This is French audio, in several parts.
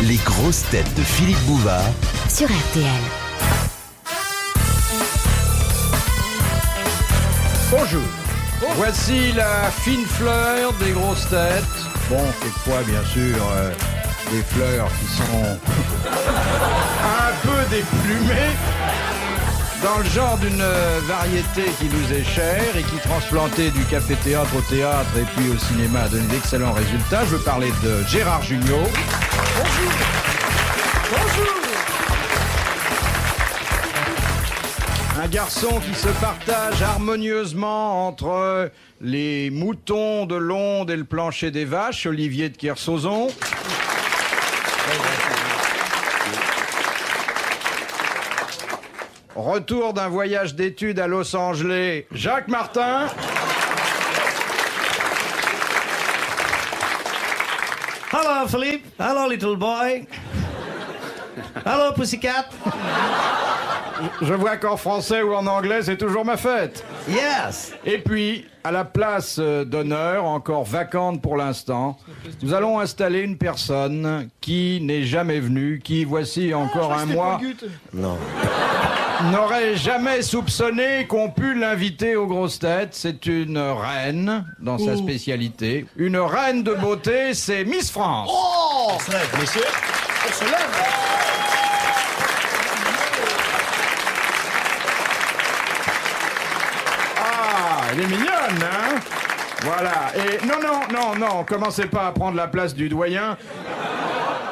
Les grosses têtes de Philippe Bouvard sur RTL. Bonjour. Voici la fine fleur des grosses têtes. Bon, quelquefois, bien sûr, des fleurs qui sont un peu déplumées, dans le genre d'une variété qui nous est chère et qui, transplantée du café-théâtre au théâtre et puis au cinéma, a donné d'excellents résultats. Je veux parler de Gérard Jugnot. Bonjour. Bonjour. Un garçon qui se partage harmonieusement entre les moutons de l'Onde et le plancher des vaches, Olivier de Kersauzon. Retour d'un voyage d'études à Los Angeles, Jacques Martin. Hello, Philippe. Hello, little boy. Hello, pussycat. Je vois qu'en français ou en anglais, c'est toujours ma fête. Yes. Et puis, à la place d'honneur, encore vacante pour l'instant, nous allons installer une personne qui n'est jamais venue, qui, voici encore un mois, n'aurait jamais soupçonné qu'on pût l'inviter aux grosses têtes. C'est une reine dans sa spécialité. Une reine de beauté, c'est Miss France. Oh, monsieur. Elle est mignonne, hein? Voilà. Et non, commencez pas à prendre la place du doyen.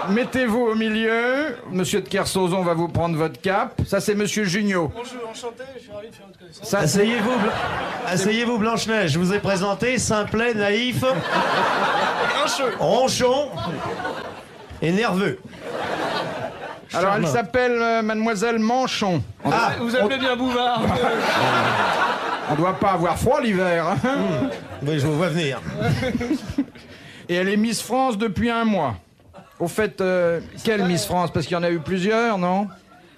Mettez-vous au milieu. Monsieur de Kersauzon va vous prendre votre cape. Ça, c'est Monsieur Jugnot. Bonjour, enchanté, je suis ravi de faire votre connaissance. Ça, Asseyez-vous, Blanche-Neige. Je vous ai présenté simplet, naïf, ronchon et nerveux. alors, elle s'appelle Mademoiselle Manchon. Vous appelez bien Bouvard. On doit pas avoir froid l'hiver. Hein? Oui, je vous vois venir. Et elle est Miss France depuis un mois. Au fait, quelle Miss France? Parce qu'il y en a eu plusieurs, non?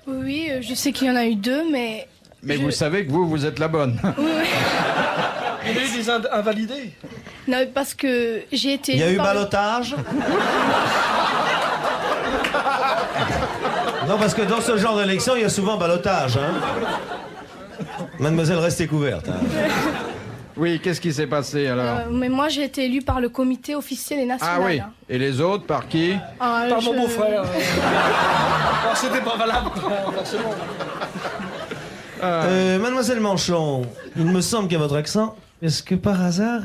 Oui, je sais qu'il y en a eu deux, mais... Mais vous savez que vous êtes la bonne. Oui. Il y a eu des invalidés. Non, parce que j'ai été... Il y a eu par le- ballottage. Non, parce que dans ce genre d'élection, il y a souvent ballottage. Hein. Mademoiselle, restez couverte. Hein. Oui, qu'est-ce qui s'est passé alors? mais moi, j'ai été élue par le comité officiel et national. Ah oui. hein. Et les autres, par qui? Par mon beau-frère. Alors, c'était pas valable, forcément. Mademoiselle Manchon, il me semble qu'à votre accent, est-ce que par hasard,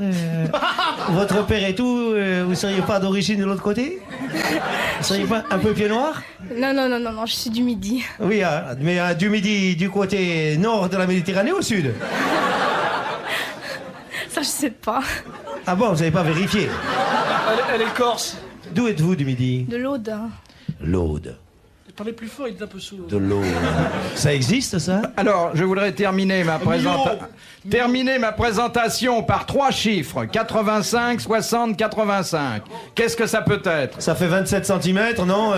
votre père et tout, vous seriez pas d'origine de l'autre côté? Vous seriez pas un peu pied noir? Non, je suis du Midi. Oui, mais du Midi, du côté nord de la Méditerranée ou au sud? Ça, je sais pas. Ah bon, vous n'avez pas vérifié? Elle est corse. D'où êtes-vous du Midi? De l'Aude. hein. L'Aude. Parlez plus fort, il est un peu sourd. De l'Aude. Ça existe, ça? Alors, je voudrais terminer ma présentation par 3 chiffres. 85, 60, 85. Qu'est-ce que ça peut être? Ça fait 27 cm, non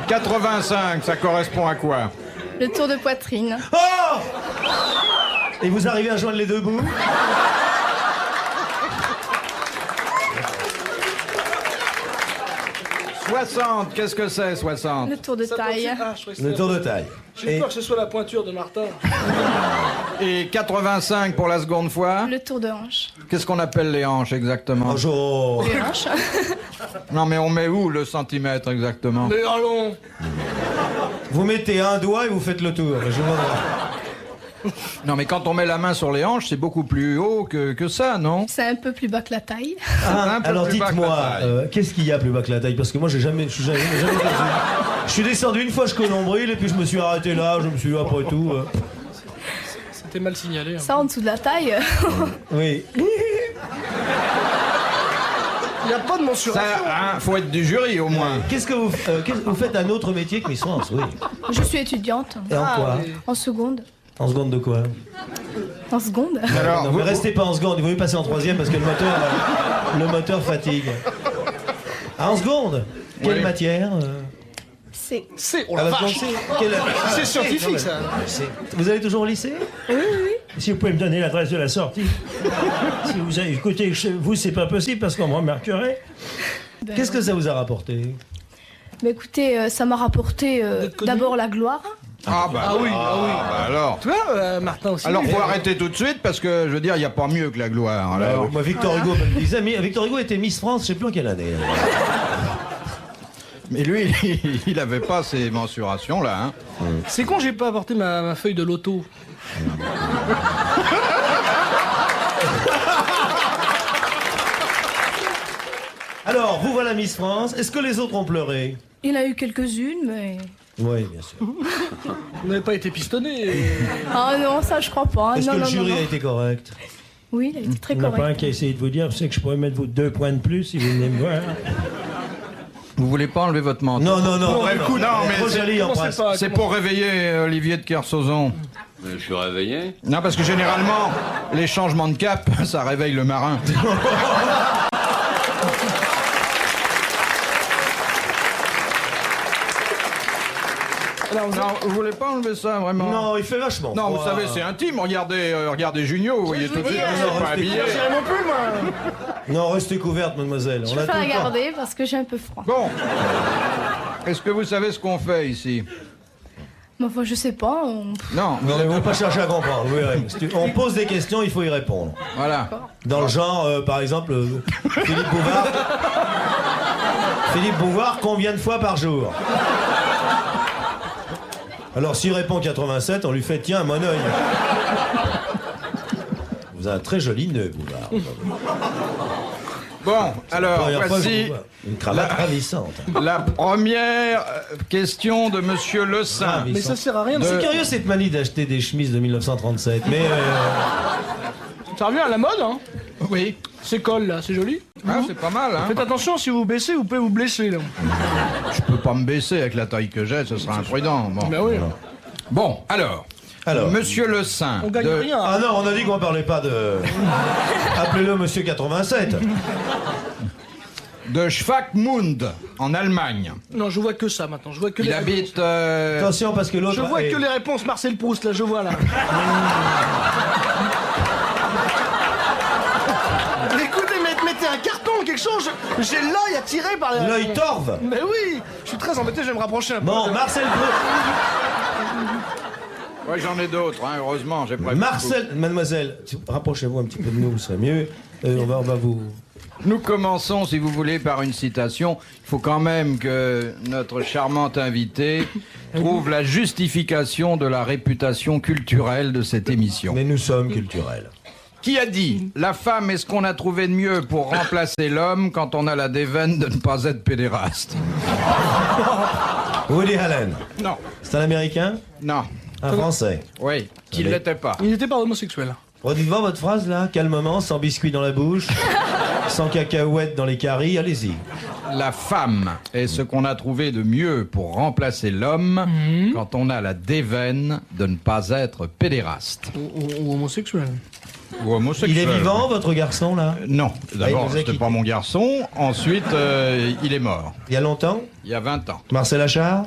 85, ça correspond à quoi? Le tour de poitrine. Oh! Et vous arrivez à joindre les deux bouts? 60, qu'est-ce que c'est 60? Le tour de taille. Le tour de taille. J'ai peur que ce soit la pointure de Martin. Et 85 pour la seconde fois? Le tour de hanche. Qu'est-ce qu'on appelle les hanches exactement? Bonjour. Les hanches. Non mais on met où le centimètre exactement? Mais allons. Vous mettez un doigt et vous faites le tour. Je vois. Non mais quand on met la main sur les hanches, c'est beaucoup plus haut que ça, non? C'est un peu plus bas que la taille. Un peu Alors plus bas que dites-moi, la taille. qu'est-ce qu'il y a plus bas que la taille? Parce que moi, je suis jamais descendu. Je suis descendu une fois jusqu'au nombril et puis je me suis arrêté là. Je me suis dit après tout. C'était mal signalé. Hein. Ça, en dessous de la taille. Oui. Il n'y a pas de mensuration. Ça, faut être du jury au moins. Qu'est-ce que vous faites un autre métier que Miss France? Oui. Je suis étudiante. Et en quoi? En seconde. En seconde de quoi? En seconde. Alors, Non, mais restez pas en seconde, il vaut mieux passer en troisième parce que le moteur fatigue. Ah, en seconde? Quelle Oui. matière C'est. Oh Ah, la la vache. seconde, c'est quelle- C'est scientifique, ça. Vous allez toujours au lycée? Oui. Si vous pouvez me donner l'adresse de la sortie. Si vous avez... Écoutez, vous, c'est pas possible parce qu'on me remarquerait. Ben Qu'est-ce que ça vous a rapporté? Mais écoutez, ça m'a rapporté connu d'abord la gloire. Ah bah, Ah oui, bah alors. Tu vois, Martin aussi. Alors faut arrêter tout de suite parce que je veux dire, il n'y a pas mieux que la gloire. Alors. Moi, Victor Hugo me disait, Victor Hugo était Miss France, je sais plus en quelle année. Mais lui, il avait pas ces mensurations là. Hein. C'est con, j'ai pas apporté ma feuille de loto. Alors, vous voilà Miss France. Est-ce que les autres ont pleuré? Il y en a eu quelques-unes, mais... Oui, bien sûr. Vous n'avez pas été pistonné. Ah non, ça je crois pas. Est-ce Non, que non, le jury non, a non. été correct? Oui, il a été très Il n'y en a pas un correct. qui a essayé de vous dire, vous savez que je pourrais mettre vos 2 points de plus si vous venez me voir. Vous voulez pas enlever votre manteau? Non, non, non. Ouais, écoute, non, mais trop c'est- joli en Comment prince. c'est pas C'est pour réveiller Olivier de Kersauzon. Je suis réveillé. Non, parce que généralement, les changements de cap, ça réveille le marin. Non, vous voulez pas enlever ça, vraiment? Non, il fait vachement Non, vous froid. savez, c'est intime. Regardez Junio, vous voyez tout de suite, dire, c'est pas habillé. J'irai non plus, moi. Non, restez couverte, mademoiselle. Je On a préfère tout la le temps. garder parce que j'ai un peu froid. Bon. Est-ce que vous savez ce qu'on fait ici? Mais enfin, je sais pas. Non, Non, mais vous ne pas chercher à comprendre. Vous verrez. On pose des questions, il faut y répondre. voilà. Dans le genre, par exemple, Philippe Bouvard. Philippe Bouvard, combien de fois par jour? Alors, s'il répond 87, on lui fait tiens, mon œil. Vous avez un très joli nœud, Bouvard. Bon, alors, Première fois que je voici vous vois. Une cravate ravissante. la première question de Monsieur Le Saint. Mais ça sert à rien. C'est curieux cette manie d'acheter des chemises de 1937, mais Ça revient à la mode, hein. Oui. Ces cols, là, c'est joli. Ah, c'est pas mal, hein? Faites attention, si vous baissez, vous pouvez vous blesser, là. Je peux pas me baisser avec la taille que j'ai, ce sera imprudent. Bon, Ben oui. bon alors, Monsieur Le Saint. On gagne rien. ah non, on a dit qu'on parlait pas de. Appelez-le Monsieur 87. De Schwackmund, en Allemagne. Non, je vois que ça, maintenant. Je vois que Il les... habite... Attention parce que l'autre. Je vois est- que les réponses Marcel Proust, là, je vois, là. Écoutez, mettez un carton, quelque chose. J'ai l'œil attiré par les... L'œil torve. Mais oui. Je suis très embêté, je vais me rapprocher un peu. Bon, Marcel Proust. Ouais, j'en ai d'autres, hein, heureusement, j'ai prévu. Mademoiselle, rapprochez-vous un petit peu de nous, ce serait mieux. On va vous. Nous commençons, si vous voulez, par une citation. Il faut quand même que notre charmante invitée trouve la justification de la réputation culturelle de cette émission. Mais nous sommes culturels. Qui a dit « La femme est ce qu'on a trouvé de mieux pour remplacer l'homme quand on a la déveine de ne pas être pédéraste Woody Allen. » Non, C'est un Américain? non, Un Français. oui, qu'il Allez. l'était pas. Il n'était pas homosexuel. Redites-moi votre phrase là, calmement, sans biscuit dans la bouche, sans cacahuètes dans les caries, allez-y. La femme est ce qu'on a trouvé de mieux pour remplacer l'homme quand on a la déveine de ne pas être pédéraste. Ou homosexuel. Ou homosexuel. Il est vivant, votre garçon là? Non, d'abord, il nous a c'était quittés. pas mon garçon. Ensuite, il est mort. Il y a longtemps? Il y a 20 ans. Marcel Achard?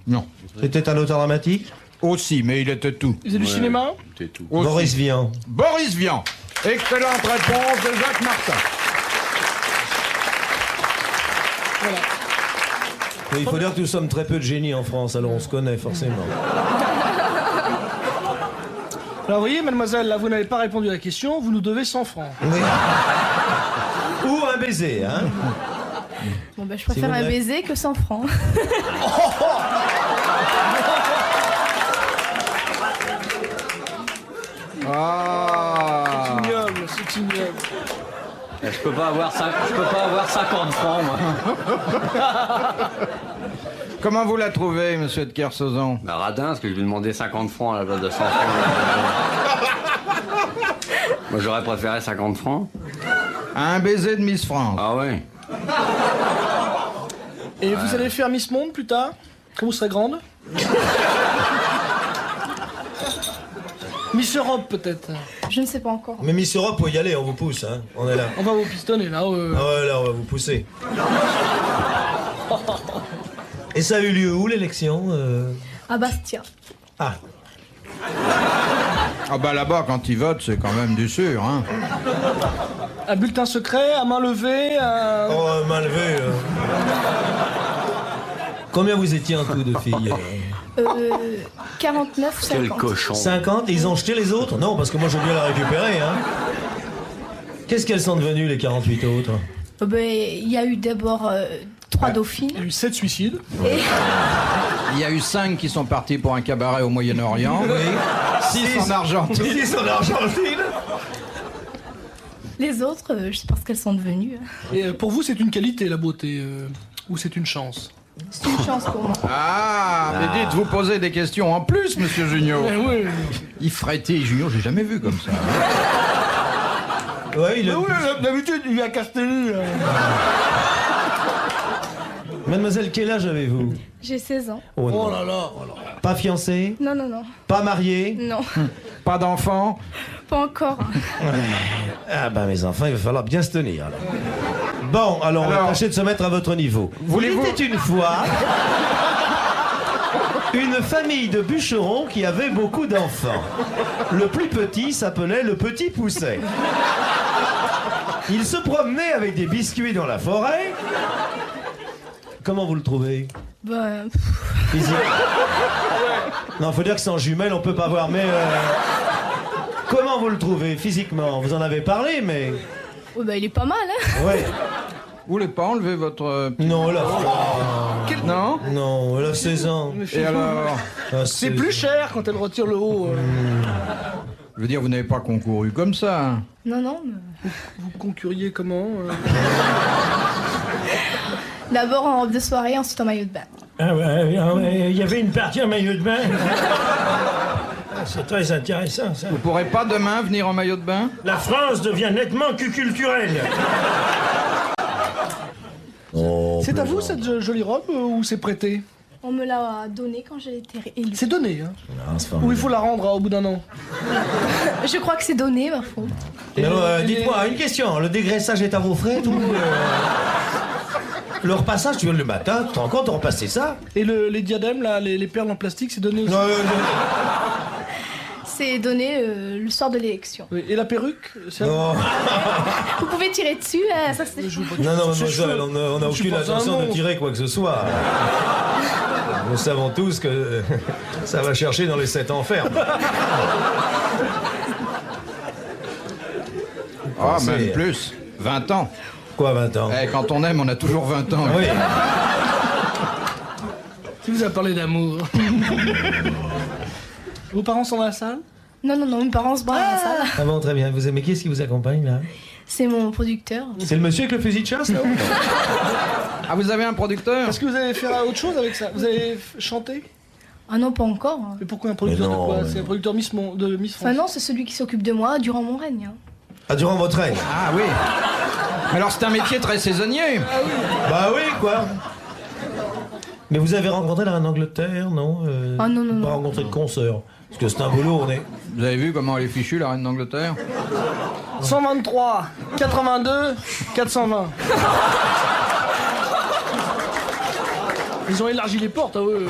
Non. C'était un auteur dramatique? Aussi, mais il était tout. Il faisait du cinéma. C'est tout. Aussi. Boris Vian. Boris Vian. Excellente réponse de Jacques Martin. Il faut dire que nous sommes très peu de génies en France, alors on se connaît forcément. Alors, vous voyez, mademoiselle, là, vous n'avez pas répondu à la question, vous nous devez 100 francs. Oui. Ou un baiser, hein? Bon, ben, je préfère vous un voulez. baiser que 100 francs. Ah. Ignoble, c'est ignoble. Je peux pas avoir 50 francs, moi. Comment vous la trouvez, monsieur de Kersauzon? Bah, radin, parce que je lui ai demandé 50 francs à la place de 100 francs. Moi, j'aurais préféré 50 francs. Un baiser de Miss France. Ah ouais. Et vous allez faire Miss Monde plus tard, quand vous serez grande. Miss Europe, peut-être. Je ne sais pas encore. Mais Miss Europe, faut y aller, on vous pousse, hein? On est là. On va vous pistonner, là. Ah ouais, là, on va vous pousser. Et ça a eu lieu où, l'élection À Bastia. Ah. Ah bah là-bas, quand ils votent, c'est quand même du sûr, hein. Un bulletin secret, à main levée, Oh, main levée. Combien vous étiez en tout de filles 49 ou 50. Quel cochon. 50. Ils ont jeté les autres? Non, parce que moi, je veux bien la récupérer, hein. Qu'est-ce qu'elles sont devenues, les 48 autres? Il y a eu d'abord 3 dauphines. il y a eu 7 suicides. Et Il y a eu 5 qui sont partis pour un cabaret au Moyen-Orient. Oui. 6 en Argentine. 6 en Argentine. les autres, je sais pas ce qu'elles sont devenues. Et pour vous, c'est une qualité, la beauté, ou c'est une chance? C'est une chance pour moi. Ah, mais dites, vous posez des questions en plus, monsieur Junio. Eh oui. Il frété Junio, j'ai jamais vu comme ça. Ouais, il a... D'habitude, il vient à Castelli. Mademoiselle, quel âge avez-vous? J'ai 16 ans. Oh, non. Oh là là. Pas fiancée? Non, non, non. Pas mariée? Non, Pas d'enfant? pas encore. Ah ben mes enfants, il va falloir bien se tenir. Alors. Bon, alors on va tâcher de se mettre à votre niveau. Voulez-vous- Il était une fois une famille de bûcherons qui avait beaucoup d'enfants. Le plus petit s'appelait le Petit Pousset. Il se promenait avec des biscuits dans la forêt. Comment vous le trouvez? Ben, Physique. Non, faut dire que sans jumelles, on peut pas voir, mais... Comment vous le trouvez physiquement? Vous en avez parlé, mais... il est pas mal, hein. Ouais. Vous voulez pas enlever votre... Non, là... Non? Non, elle a 16 ans. Et alors? Ah, C'est plus cher quand elle retire le haut. Je veux dire, vous n'avez pas concouru comme ça, hein. Non, non. mais- Vous concuriez comment D'abord en robe de soirée, ensuite en maillot de bain. Ah ouais, il y avait une partie en maillot de bain. Ah, c'est très intéressant, ça. Vous pourrez pas demain venir en maillot de bain? La France devient nettement cuculturelle. C'est à vous cette jolie robe ou c'est prêté? On me l'a donné quand j'ai été élue. C'est donné, hein. Non, c'est pas Ou il faut la rendre au bout d'un an? Je crois que c'est donné, ma faute. Dites-moi, une question. Le dégraissage est à vos frais, tout Le repassage, tu viens le matin, tu te rends compte de repasser ça? Et les diadèmes, là, les perles en plastique, c'est donné aussi? C'est donné le soir de l'élection. Oui. Et la perruque c'est Non, Vous pouvez tirer dessus, ça c'est... non, mademoiselle, on n'a aucune pas un intention de monstre. tirer quoi que ce soit. Nous savons tous que ça va chercher dans les 7 enfers. Ah, pensez- même plus. 20 ans. Quoi, 20 ans? Eh, quand on aime, on a toujours 20 ans. Oui. Qui vous a parlé d'amour? Vos parents sont dans la salle? Non, non, non, mes parents se barrent dans la salle. Ah bon, très bien. Vous aimez qui est-ce qui vous accompagne, là? C'est mon producteur. C'est le monsieur avec le fusil de chasse, là? Ah, vous avez un producteur? Est-ce que vous allez faire autre chose avec ça? Vous allez chanter? Ah non, pas encore. Mais pourquoi un producteur Mais non, de quoi? mais- C'est un producteur de Miss France. Enfin non, c'est celui qui s'occupe de moi durant mon règne. hein. Ah, durant votre règne? Ah oui. Mais alors, c'est un métier très saisonnier. Bah oui, quoi. Mais vous avez rencontré la reine d'Angleterre, non? Ah non, non, non. Pas rencontré de consoeur. Parce que c'est un boulot, on est... Vous avez vu comment elle est fichue, la reine d'Angleterre? 123, 82, 420. Ils ont élargi les portes, à eux.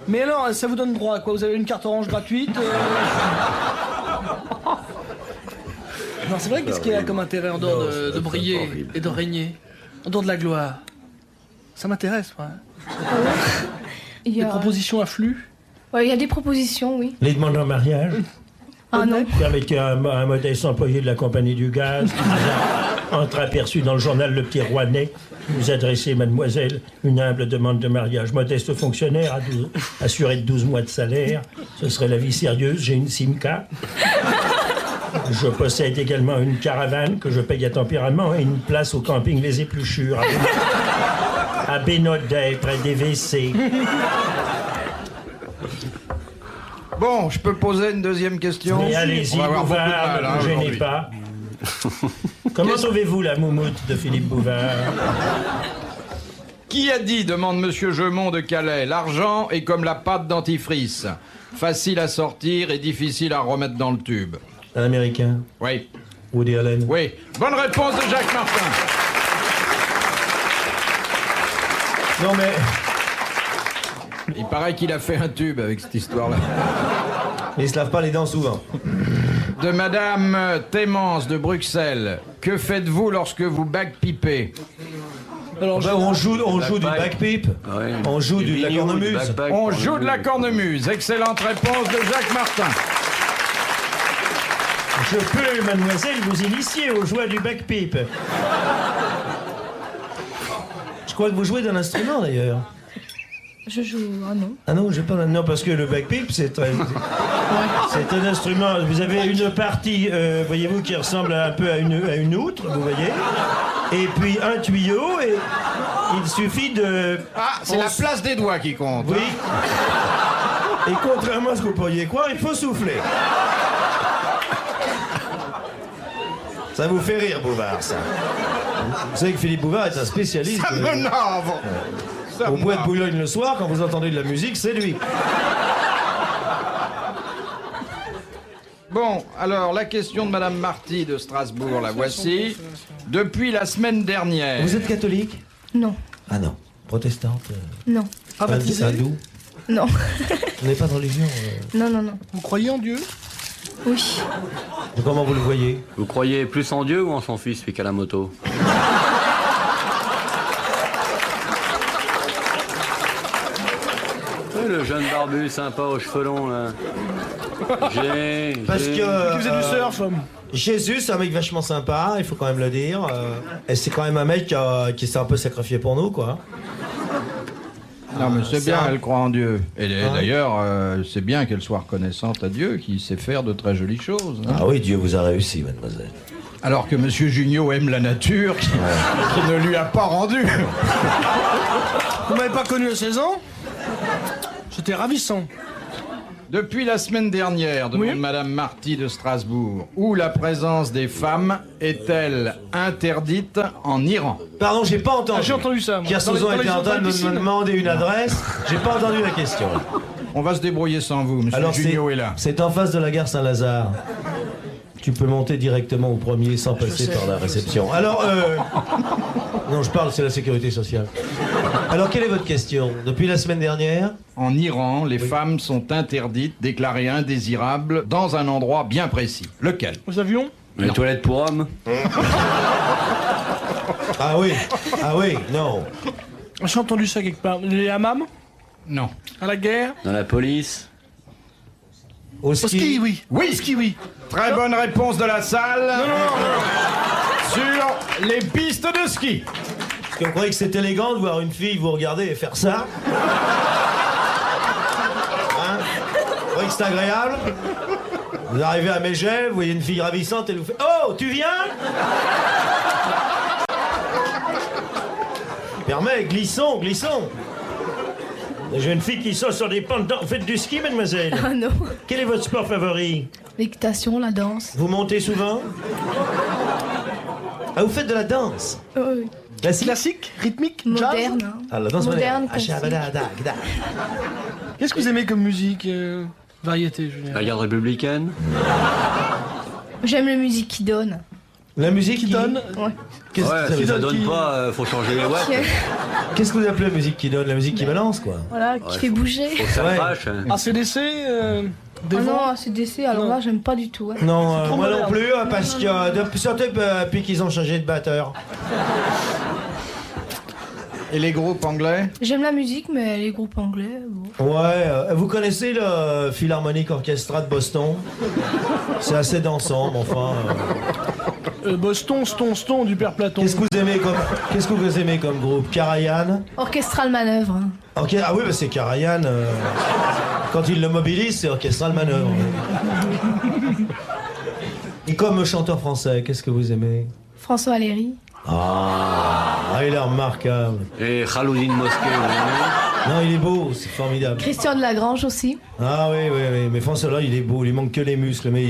Mais alors, ça vous donne droit à quoi? Vous avez une carte orange gratuite Non, c'est vrai, qu'est-ce qu'il y a comme intérêt en dehors de briller et de régner? En dehors de la gloire? Ça m'intéresse, moi. Il y Des a... propositions affluent? Ouais, il y a des propositions, oui. Les demandes en mariage. Ah non. Avec un modeste employé de la compagnie du gaz qui vous a entreaperçu dans le journal Le Petit Rouennais. Vous adressez, mademoiselle, une humble demande de mariage. Modeste fonctionnaire, assuré de 12 mois de salaire. Ce serait la vie sérieuse. J'ai une Simca. Je possède également une caravane que je paye à tempérament et une place au camping Les Épluchures à Bénodet, près des WC. Bon, je peux poser une deuxième question? Mais allez-y, On va avoir beaucoup de Bouvard, mal, ne hein, vous gênez aujourd'hui. pas. Comment trouvez-vous la moumoute de Philippe Bouvard? Qui a dit, demande Monsieur Gemont de Calais, l'argent est comme la pâte dentifrice. Facile à sortir et difficile à remettre dans le tube. Un Américain, Oui, Woody Allen. oui. Bonne réponse de Jacques Martin. Non mais... Il paraît qu'il a fait un tube avec cette histoire-là. Mais il se lave pas les dents souvent. De Madame Thémence de Bruxelles. Que faites-vous lorsque vous bagpipez? Alors, Ben, on joue du bagpipe. Ouais. On joue Du de la vigno, du cornemuse. backpack, On joue de la cornemuse. Excellente réponse de Jacques Martin. Je peux, mademoiselle, vous initier aux joies du bagpipe. Je crois que vous jouez d'un instrument d'ailleurs. Je joue. Ah non. Ah non, j'ai pas. Non, parce que le bagpipe, c'est un instrument. Vous avez une partie, voyez-vous, qui ressemble un peu à une outre, vous voyez. Et puis un tuyau, et il suffit de... Ah, c'est la place des doigts qui compte. Oui. Et contrairement à ce que vous pourriez croire, il faut souffler. Ça vous fait rire, Bouvard, ça. Vous savez que Philippe Bouvard est un spécialiste. Ça m'énerve. Ça Au bois de m'énerve. Boulogne le soir, quand vous entendez de la musique, c'est lui. Bon, alors la question de Madame Marty de Strasbourg, la voici. Depuis la semaine dernière. Vous êtes catholique? Non. Ah non. Protestante? Non. Pas baptisé. Hindou? Non. Vous n'avez pas de religion? Non, non, non. Vous croyez en Dieu? Oui. Comment vous le voyez? Vous croyez plus en Dieu ou en son fils, celui qui a la moto? Ouais, le jeune barbu sympa aux cheveux longs, là. Parce que... Qui faisait du surf. Jésus, c'est un mec vachement sympa, il faut quand même le dire. Et c'est quand même un mec qui s'est un peu sacrifié pour nous, quoi. Non, mais c'est bien, ça- elle croit en Dieu. Et Hein? d'ailleurs, c'est bien qu'elle soit reconnaissante à Dieu, qui sait faire de très jolies choses. hein. Ah oui, Dieu vous a réussi, mademoiselle. Alors que Monsieur Junio aime la nature, qui ne lui a pas rendu. Vous m'avez pas connu à 16 ans? C'était ravissant. Depuis la semaine dernière, demande Oui. Madame Marty de Strasbourg, où la présence des femmes est-elle interdite en Iran? Pardon, j'ai pas entendu. Ah, j'ai entendu ça, moi. Pierre Dans les- Sauzon dans les- était en dans train la de me piscine. demander une adresse. J'ai pas entendu la question. On va se débrouiller sans vous, Monsieur Alors Junio est là. c'est en face de la gare Saint-Lazare. Tu peux monter directement au premier sans passer sais. par la réception. Alors, non, je parle, c'est la sécurité sociale. Alors, quelle est votre question? Depuis la semaine dernière? En Iran, les femmes sont interdites, déclarées indésirables, dans un endroit bien précis. Lequel? Aux avions? Les toilettes pour hommes? Ah oui, non. J'ai entendu ça quelque part. Les hammams? Non. À la guerre? Dans la police? Au Au ski, oui. Oui. Au ski, oui. Très bonne réponse de la salle. Sur les pistes de ski. Parce que vous croyez que c'est élégant de voir une fille vous regarder et faire ça? Hein? Vous croyez que c'est agréable? Vous arrivez à Megève, vous voyez une fille ravissante, elle vous fait « Oh, tu viens ?» Permet, glissons, glissons. J'ai une fille qui saute sur des pentes. Vous faites du ski, mademoiselle? Ah non. Quel est votre sport favori? L'équitation, la danse. Vous montez souvent? Ah, vous faites de la danse? Oui. Classique? Classique? Rythmique? Jazz? Moderne. hein. Ah, la danse Moderne, moderne. classique. Qu'est-ce que vous aimez comme musique? Variété, Julien. La garde républicaine? J'aime la musique qui donne. La musique Qui donne? Ouais. Qu'est-ce Ouais, que si ça ça veut dire? donne pas, faut changer les watts. Qu'est-ce que vous appelez la musique qui donne? La musique qui balance, quoi? Voilà, qui fait bouger. Faut que ça Ouais. crache. hein. ACDC? Des Ah non, vents? ACDC, alors Non. là, j'aime pas du tout. hein. Non, trop moi non moderne. plus, parce que surtout depuis qu'ils ont changé de batteur. Et les groupes anglais? J'aime la musique, mais les groupes anglais, bon. Ouais, vous connaissez le Philharmonic Orchestra de Boston? C'est assez dansant, mais enfin. Boston, Ston, du père Platon. Qu'est-ce que vous aimez comme groupe? Karajan? Orchestral manœuvre. hein. Ok, ah oui, bah c'est Karajan. Quand il le mobilise, c'est Orchestral Manœuvre. Et comme chanteur français, qu'est-ce que vous aimez? François Aléry. Ah, il est remarquable. Et Khaloudine Mosquée, vous voyez? Non, il est beau, c'est formidable. Christian de Lagrange aussi. Ah oui, mais François là, il est beau, il lui manque que les muscles, mais